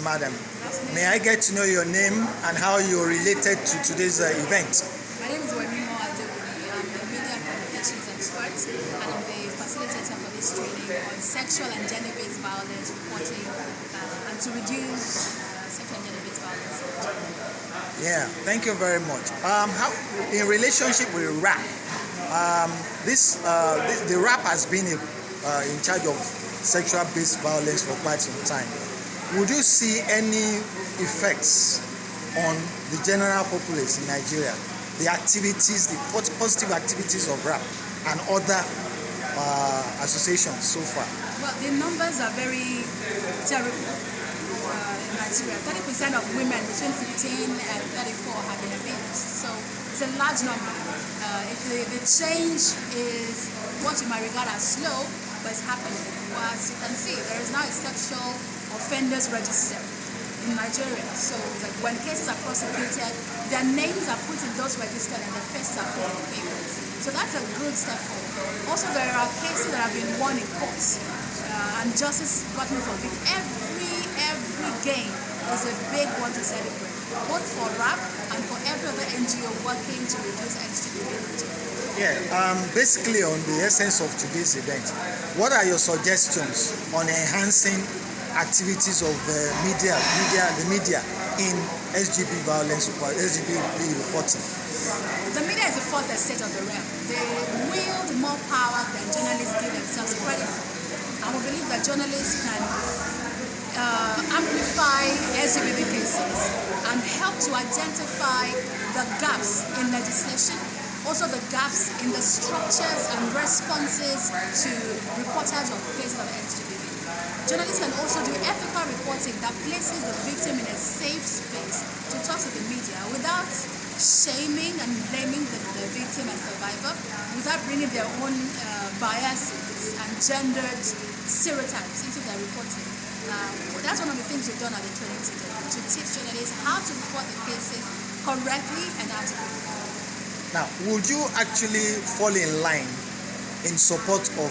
madam. May I get to know your name and how you're related to today's event? My name is Adewuni. I'm a media communications expert and I'm the facilitator for this training on sexual and gender-based violence reporting and to reduce sexual and gender-based violence. Yeah, thank you very much. How, in relationship with rap, the rap has been in charge of sexual-based violence for quite some time. Would you see any effects on the general populace in Nigeria, the activities, the positive activities of rap and other associations so far? Well, the numbers are very terrible in Nigeria. 30% of women between 15 and 34 have been abused. So it's a large number. If the change is what you might regard as slow, but it's happening. Well, as you can see, there is now a sexual offenders register in Nigeria. So like when cases are prosecuted, their names are put in those registers and their faces are put in the papers. So that's a good step forward. Also, there are cases that have been won in courts and justice gotten for it. Every game is a big one to celebrate, both for RAP and for every other NGO working to reduce extradition. Yeah, basically on the essence of today's event, what are your suggestions on enhancing activities of the media in SGB violence, SGB reporting? The media is the fourth estate of the realm. They wield more power than journalists give themselves credit for. And we believe that journalists can amplify SGB cases and help to identify the gaps in legislation, also the gaps in the structures and responses to reportage of cases of SGB. Journalists can also do ethical reporting that places the victim in a safe space to talk to the media without shaming and blaming the victim and survivor, without bringing their own biases and gendered stereotypes into their reporting. That's one of the things we've done at the training today, to teach journalists how to report the cases correctly and accurately. Now, would you actually fall in line in support of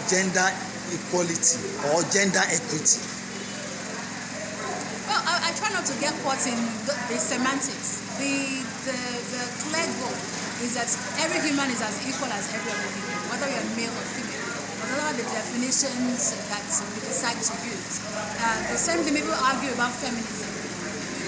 gender equality or gender equity? Well, I try not to get caught in the semantics. The clear goal is that every human is as equal as every other human, whether you're male or female, whatever the definitions that we decide to use. The same thing, people argue about feminism.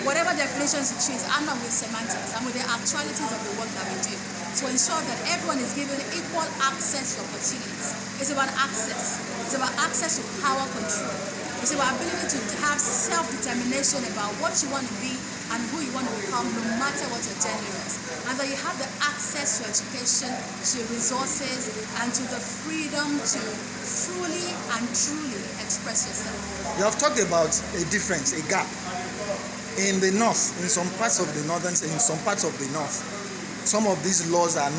Whatever definitions you choose, I'm not with semantics, I'm with the actualities of the work that we do, to ensure that everyone is given equal access to opportunities. It's about access. It's about access to power control. It's about ability to have self-determination about what you want to be and who you want to become, no matter what your gender is. And that you have the access to education, to resources, and to the freedom to fully and truly express yourself. You have talked about a difference, a gap. In the north, in some parts of the northern, in some parts of the north, some of these laws are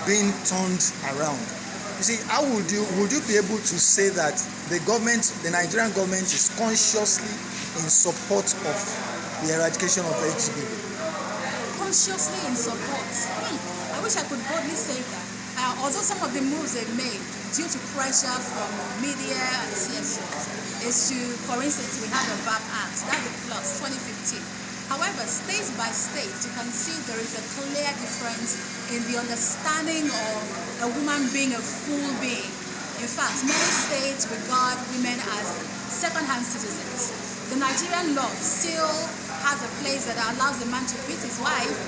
being turned around. You see, how would you be able to say that the government, the Nigerian government, is consciously in support of the eradication of HGB? Consciously in support. I wish I could boldly say that. Although some of the moves they've made due to pressure from media and CSOs is to, for instance, we have the VAP Act, that's the plus, 2015. However, state by state, you can see there is a clear difference in the understanding of a woman being a full being. In fact, many states regard women as second-hand citizens. The Nigerian law still has a place that allows the man to beat his wife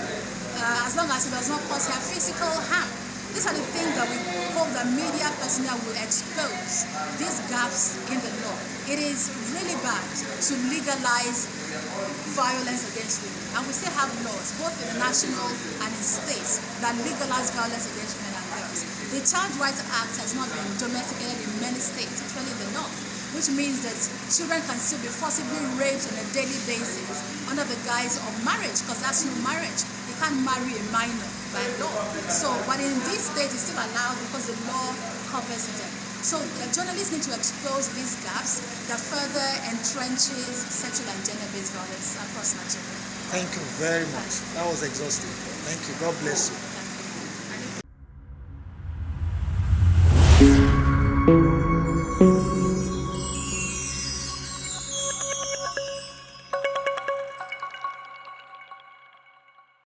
as long as it does not cause her physical harm. These are the things that we hope that media personnel will expose, these gaps in the law. It is really bad to legalize violence against women. And we still have laws, both in the national and in states, that legalize violence against women and girls. The Child Rights Act has not been domesticated in many states, especially in the north, which means that children can still be forcibly raped on a daily basis under the guise of marriage, because that's no marriage. You can't marry a minor by law. So, but in these states, it's still allowed because the law covers them. So, journalists need to expose these gaps that further entrenches sexual and gender-based violence across Nigeria. Thank you very much. That was exhaustive. Thank you. God bless you.